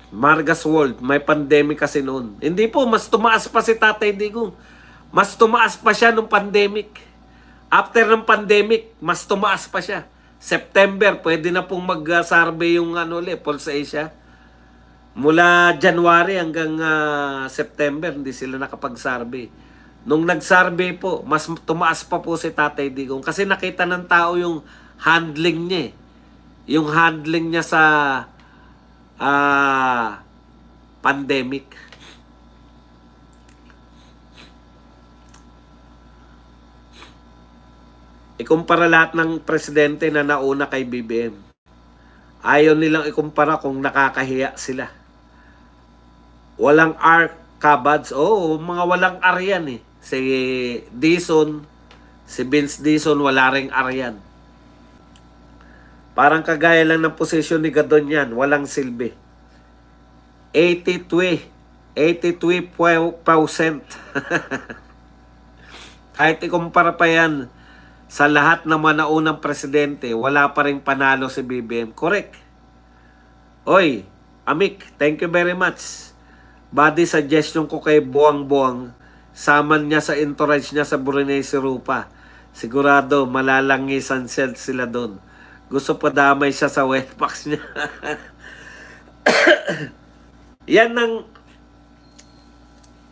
Margas World, may pandemic kasi noon. Hindi po, mas tumaas pa si Tatay Digong. Mas tumaas pa siya nung pandemic. After ng pandemic, mas tumaas pa siya. September, pwede na pong mag-survey yung Pulse Asia. Mula January hanggang September, hindi sila nakapag-survey. Nung nag-survey po, mas tumaas pa po si Tatay Digong. Kasi nakita ng tao yung handling niya eh. Yung handling niya sa pandemic. Ikumpara lahat ng presidente na nauna kay BBM. Ayaw nilang ikumpara kung nakakahiya sila. Walang R kabads. Oo, mga walang R yan eh. Si Dizon, si Vince Dizon, wala ring R yan. Parang kagaya lang ng posisyon ni Gadon yan. Walang silbi. 82%. Kahit ikumpara pa yan sa lahat ng mga naunang presidente, wala pa rin panalo si BBM. Correct. Oy, Amik, thank you very much. Body suggestion ko kay Buang-Buang, saman niya sa entourage niya sa Brunei Rupa. Sigurado, malalangisan sila doon. Gusto pa damay siya sa wetbox niya. Yan ang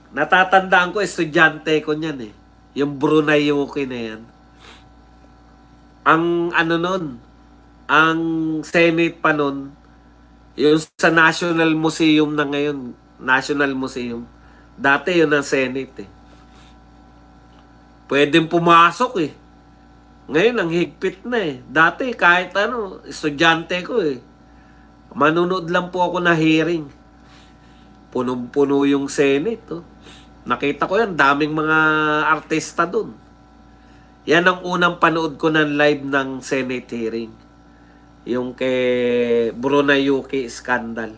natatandaan ko, estudyante ko niyan eh. Yung Brunei Yuki na yan. Ang nun, ang Senate pa nun, yung sa National Museum na ngayon, National Museum, dati yun ang Senate eh. Pwedeng pumasok eh. Ngayon, ang higpit na eh. Dati, kahit estudyante ko eh. Manunod lang po ako na hearing. Punong-puno yung Senate. Oh. Nakita ko yan, daming mga artista dun. Yan ang unang panood ko ng live ng Senate hearing. Yung kay Brunei Yuki scandal.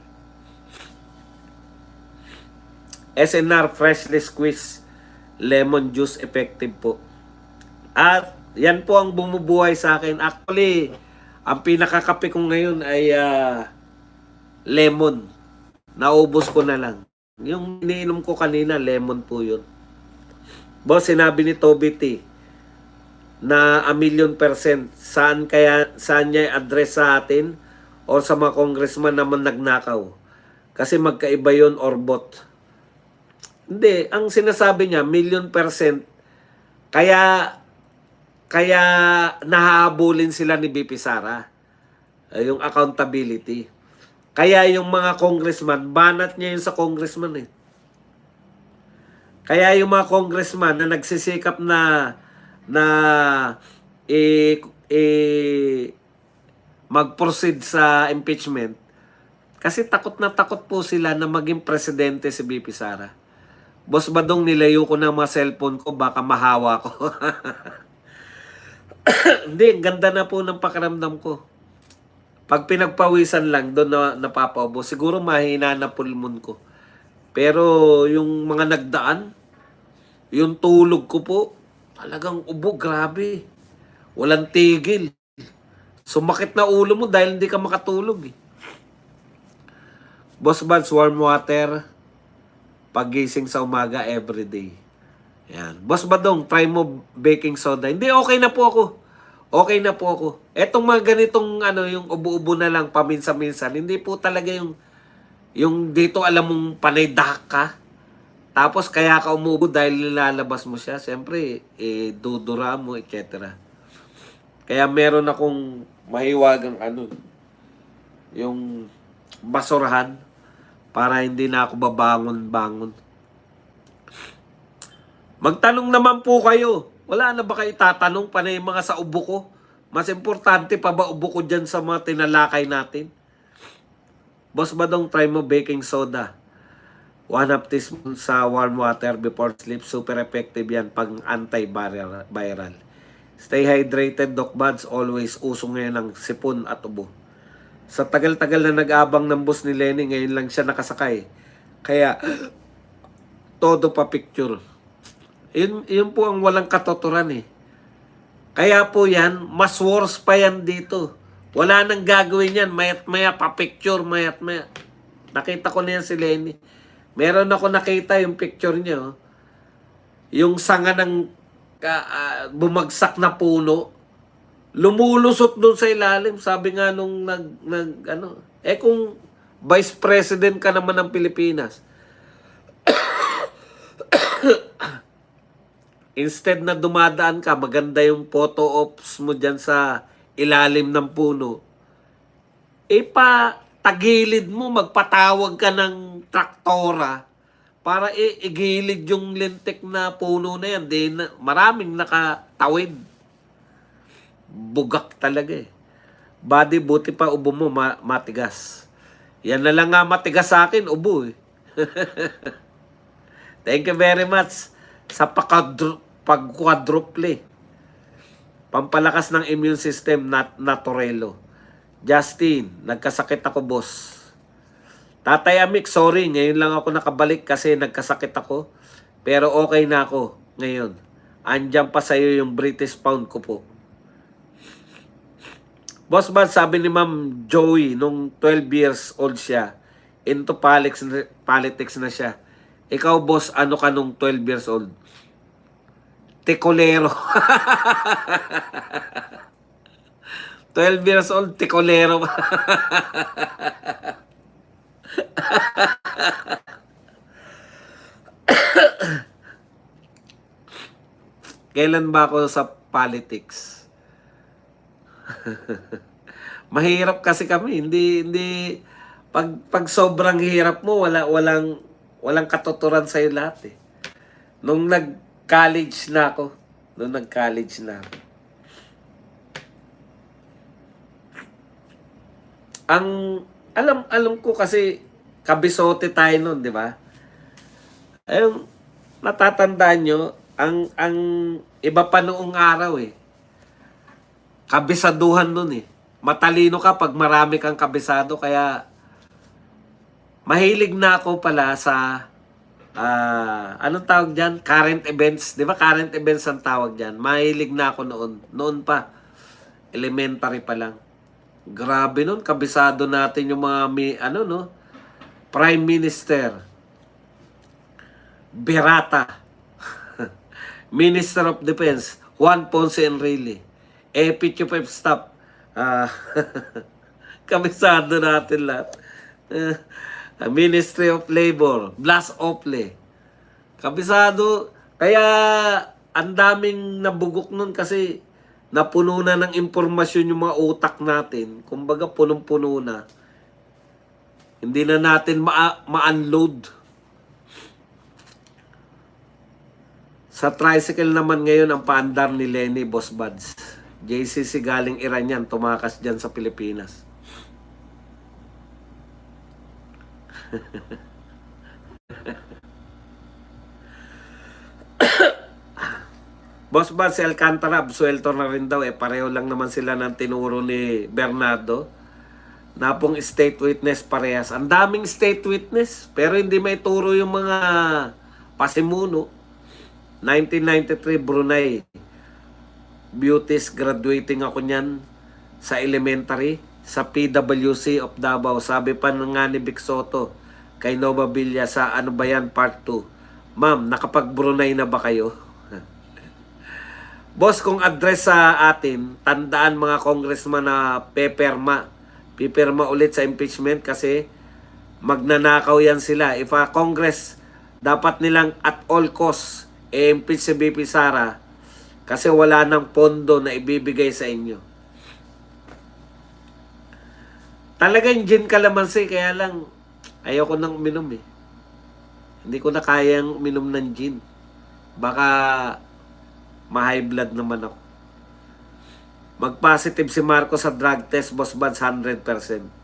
SNR freshly squeezed lemon juice effective po. At yan po ang bumubuhay sa akin. Actually, ang pinakakape ko ngayon ay lemon. Naubos ko na lang. Yung iniinom ko kanina, lemon po yun. Boss, sinabi ni Toby T na 1,000,000%, saan niya i-address sa atin o sa mga congressman naman nagnakaw? Kasi magkaiba yon or bot. Hindi, ang sinasabi niya, 1,000,000%, kaya nahahabulin sila ni BP Sara. Yung accountability. Kaya yung mga congressman, banat niya yun sa congressman eh. Kaya yung mga congressman na nagsisikap na mag-proceed sa impeachment, kasi takot na takot po sila na maging presidente si BP Sara. Boss Badong, nilayo ko ng mga cellphone ko, baka mahawa ko. Hindi, ganda na po ng pakiramdam ko. Pag pinagpawisan lang, doon na napapaubo. Siguro mahina na pulmon ko. Pero yung mga nagdaan, yung tulog ko po, talagang ubo, grabe. Walang tigil. Sumakit na ulo mo dahil hindi ka makatulog eh. Boss Buds, warm water, pagising sa umaga everyday. Yan. Boss Badong, try mo baking soda. Hindi, okay na po ako. Okay na po ako. Etong mga ganitong yung ubo-ubo na lang paminsan-minsan, hindi po talaga yung dito alam mong panay dahak ka. Tapos kaya ka umubo dahil nilalabas mo siya. Siyempre, dudura mo, etc. Kaya meron akong mahiwagang yung basurahan para hindi na ako babangon-bangon. Magtanong naman po kayo. Wala na ba kayo tatanong panay mga sa ubo ko? Mas importante pa ba ubo ko dyan sa mga tinalakay natin? Boss Badong, try mo baking soda. 1 half teaspoon sa warm water before sleep. Super effective yan pag anti-viral. Stay hydrated, Doc Buds. Always uso ngayon ng sipon at ubo. Sa tagal-tagal na nag-abang ng bus ni Lenny, ngayon lang siya nakasakay. Kaya, todo pa picture. Yun po ang walang katotoran eh. Kaya po yan, mas worse pa yan dito. Wala nang gagawin yan. Mayat-maya pa picture, mayat-maya. Nakita ko na yan si Lenny. Meron ako nakita yung picture niya. Yung sanga ng bumagsak na puno. Lumulusot doon sa ilalim. Sabi nga nung kung Vice President ka naman ng Pilipinas, instead na dumadaan ka, maganda yung photo ops mo dyan sa ilalim ng puno, tagilid mo, magpatawag ka ng traktora para igilid yung lintik na puno na yan. Maraming nakatawid. Bugak talaga eh. Buddy, buti pa ubo mo matigas. Yan na lang nga matigas sa akin, ubo eh. Thank you very much sa pag-quadruple. Pampalakas ng immune system, naturelo. Justin, nagkasakit ako, boss. Tatay Amik, sorry, ngayon lang ako nakabalik kasi nagkasakit ako. Pero okay na ako ngayon. Andiyan pa sa'yo yung British pound ko po. Boss Bad, sabi ni Ma'am Joey, nung 12 years old siya, into politics na siya. Ikaw, boss, ano ka nung 12 years old? Tikolero. 12 years old, tikolero. Kailan ba ako sa politics? Mahirap kasi kami, hindi pag sobrang hirap mo, walang katuturan sa iyo lahat eh. Nung nag-college na ako, ang alam ko kasi kabisote tayo noon, di ba? Ayun, natatandaan nyo, ang iba pa noong araw eh. Kabisaduhan nun eh. Matalino ka pag marami kang kabisado, kaya mahilig na ako pala sa anong tawag dyan? Current events. Di ba current events ang tawag dyan? Mahilig na ako noon. Noon pa. Elementary pa lang. Grabe nun. Kabisado natin yung mga Prime Minister. Berata. Minister of Defense. Juan Ponce Enrile. Chief of Staff. Kabisado natin lahat. Ministry of Labor, Blas Ople. Kabisado. Kaya ang daming nabugok nun kasi napuno na ng impormasyon yung mga utak natin. Kumbaga punong-puno na. Hindi na natin ma-unload. Sa tricycle naman ngayon ang paandar ni Lenny, Boss Buds. JCC galing Iran yan, tumakas dyan sa Pilipinas. Boss Bad, si Alcantara, absuelto na rin daw. Pareho lang naman sila ng tinuro ni Bernardo. Na pong state witness parehas. Ang daming state witness, pero hindi may turo yung mga pasimuno. 1993, Brunei. Beauties, graduating ako niyan sa elementary, sa PWC of Davao. Sabi pa nga ni Vic Soto kay Nova Villa sa Ano Ba Yan Part 2, Ma'am, nakapag-Brunei na ba kayo? Boss, kung address sa atin, tandaan mga congressman na pipirma ulit sa impeachment kasi magnanakaw yan sila. If a Congress, dapat nilang at all costs i-impeach si BP Sara kasi wala nang pondo na ibibigay sa inyo. Talagang gin kalamansi, kaya lang ayoko nang uminom eh. Hindi ko na kayang uminom ng gin. Baka ma-high blood naman ako. Mag-positive si Marco sa drug test, Boss Buds, 100%.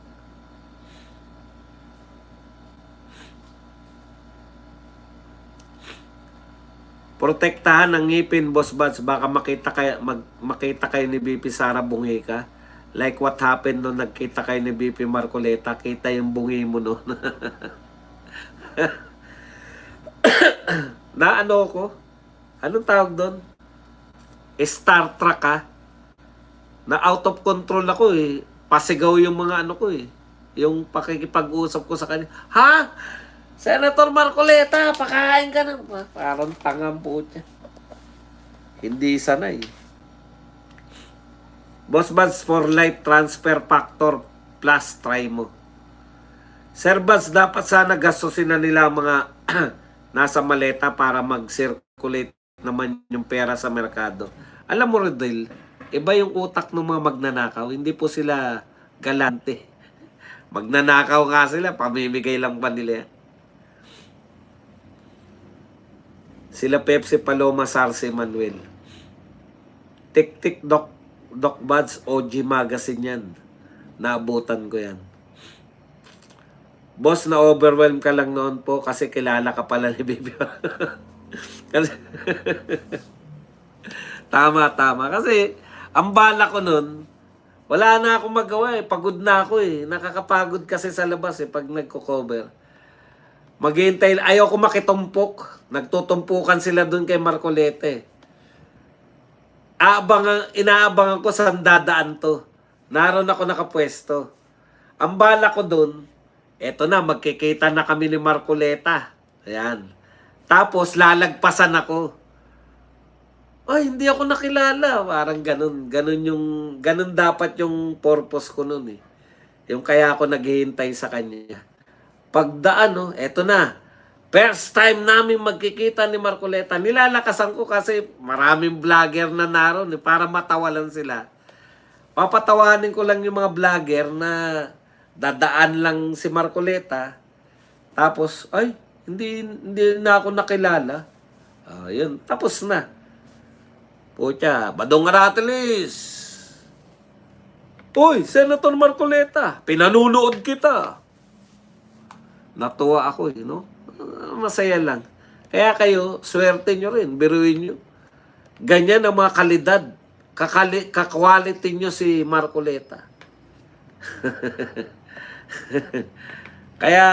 Protektahan ang ngipin, Boss Buds. Baka makita kayo ni BP Sara bungi ka. Like what happened nung nagkita kayo ni BP Marcoleta. Kita yung bungi mo noon. Na ano ko? Anong tawag doon? Star Trek na out of control ako eh. Pasigaw yung mga ano ko eh. Yung pakikipag-usap ko sa kanya, ha? Senator Marcoleta, pakain ka na. Parang tangang po siya. Hindi sanay. Boss Buds for life transfer factor plus try mo. Sir Buds, dapat sana gastusin na nila mga nasa maleta para mag-circulate naman yung pera sa merkado. Alam mo, Rodel, iba yung utak ng mga magnanakaw. Hindi po sila galante. Magnanakaw nga sila, pamimigay lang pa nila. Sila Pepsi Paloma Sarce Manuel. Tik-tik Doc Buds, OG Magazine yan. Naabutan ko yan. Boss, na-overwhelm ka lang noon po kasi kilala ka pala ni Bibi. Kasi, tama. Kasi, ang bala ko noon, wala na akong magawa eh. Pagod na ako eh. Nakakapagod kasi sa labas eh pag nagko-cover. Maghihintay, ayaw ko makitumpok. Nagtutumpukan sila dun kay Marcolete. Inaabangan ko saan dadaan to. Naroon ako nakapwesto. Ang bala ko dun, eto na, magkikita na kami ni Marcoleta. Ayan. Tapos, lalagpasan ako. Ay, hindi ako nakilala. Parang ganun. Ganun dapat yung purpose ko nun eh. Yung kaya ako naghihintay sa kanya. Pagdaan, no, eto na. First time namin magkikita ni Marcoleta. Nilalakasan ko kasi maraming vlogger na naroon eh, para matawalan sila. Papatawanin ko lang yung mga vlogger na dadaan lang si Marcoleta. Tapos, ay, hindi na ako nakilala. Yun, tapos na. Pucha, Badong Aratilis. Uy, Senator Marcoleta, pinanunood kita. Natuwa ako, you know? Masaya lang. Kaya kayo, swerte nyo rin, biruin nyo. Ganyan ang mga kalidad. Kakwality nyo si Marcoleta. Kaya,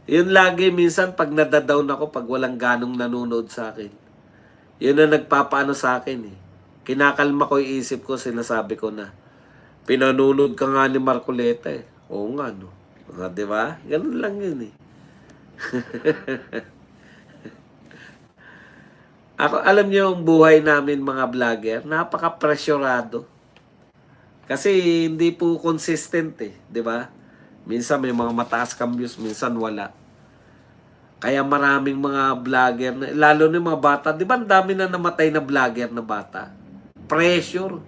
yun lagi minsan pag nadadown ako, pag walang ganong nanonood sa akin. Yun ang nagpapaano sa akin eh. Kinakalma ko yung isip ko, sinasabi ko na, pinanunod ka nga ni Marcoleta eh. Oo nga, no? Diba? Ganun lang yun eh. Ako, alam niyo yung buhay namin mga vlogger, napaka-pressurado. Kasi hindi po consistent eh, di ba? Minsan may mga mataas kang views, minsan wala. Kaya maraming mga vlogger, lalo na mga bata, di ba ang dami na namatay na vlogger na bata? Pressure,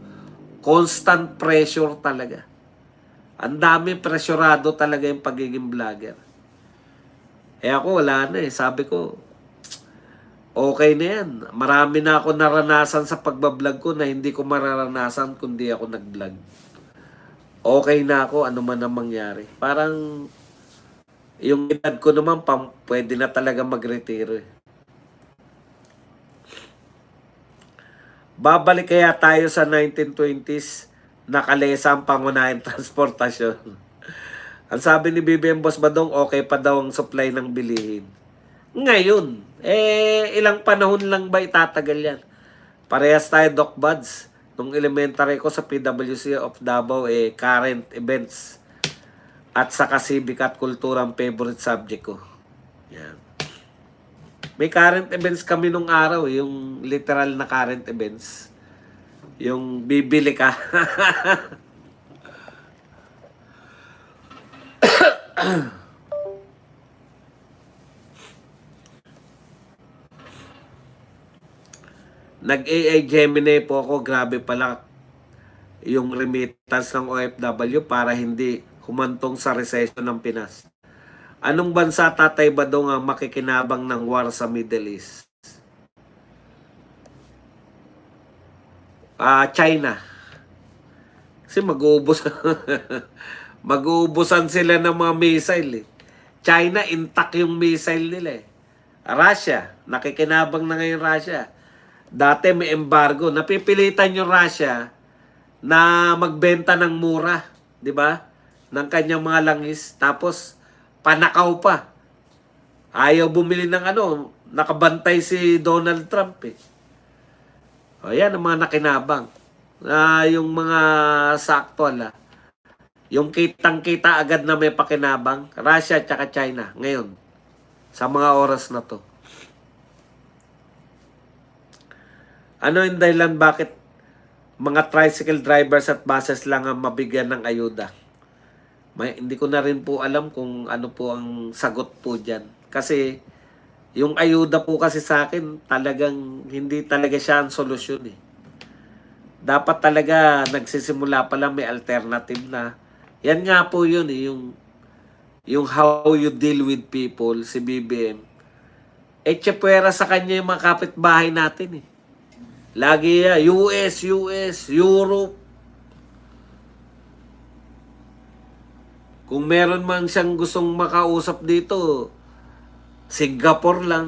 constant pressure talaga. Ang dami pressurado talaga yung pagiging vlogger. Ako wala na eh, sabi ko, okay na yan. Marami na ako naranasan sa pagbablog ko na hindi ko mararanasan kundi ako nag-vlog. Okay na ako, ano man ang mangyari. Parang, yung edad ko naman, pwede na talaga mag-retiro eh. Babalik kaya tayo sa 1920s, nakalesa ang pangunahing transportasyon. Ang sabi ni BBM Boss Badong, okay pa daw ang supply ng bilihin. Ngayon, ilang panahon lang ba itatagal yan? Parehas tayo, Doc Buds. Nung elementary ko sa PWC of Davao, current events at saka civic at kultura ang favorite subject ko. Yan. May current events kami nung araw, yung literal na current events. Yung bibili ka. Nag-AI Gemini po ako, grabe pala yung remittance ng OFW para hindi humantong sa recession ng Pinas. Anong bansa, Tatay Badong, ang makikinabang ng war sa Middle East? China. Kasi mag-uubusan sila ng mga missile eh. China, intact yung missile nila eh. Russia, nakikinabang na ngayon Russia. Dati may embargo. Napipilitan yung Russia na magbenta ng mura, di ba? Ng kanyang mga langis. Tapos, panakaw pa. Ayaw bumili ng ano, nakabantay si Donald Trump eh. O yan ang mga nakinabang. Yung mga sakto ala. Yung kitang-kita agad na may pakinabang, Russia at China ngayon, sa mga oras na to. Ano yung dahilan bakit mga tricycle drivers at buses lang ang mabigyan ng ayuda? Hindi ko na rin po alam kung ano po ang sagot po dyan. Kasi yung ayuda po kasi sa akin, talagang hindi talaga siya ang solusyon eh. Dapat talaga nagsisimula pa lang may alternative na. Yan nga po yun eh, yung how you deal with people, si BBM. Tsepwera sa kanya yung mga kapitbahay natin eh. Lagi US, Europe. Kung meron man siyang gustong makausap dito, Singapore lang.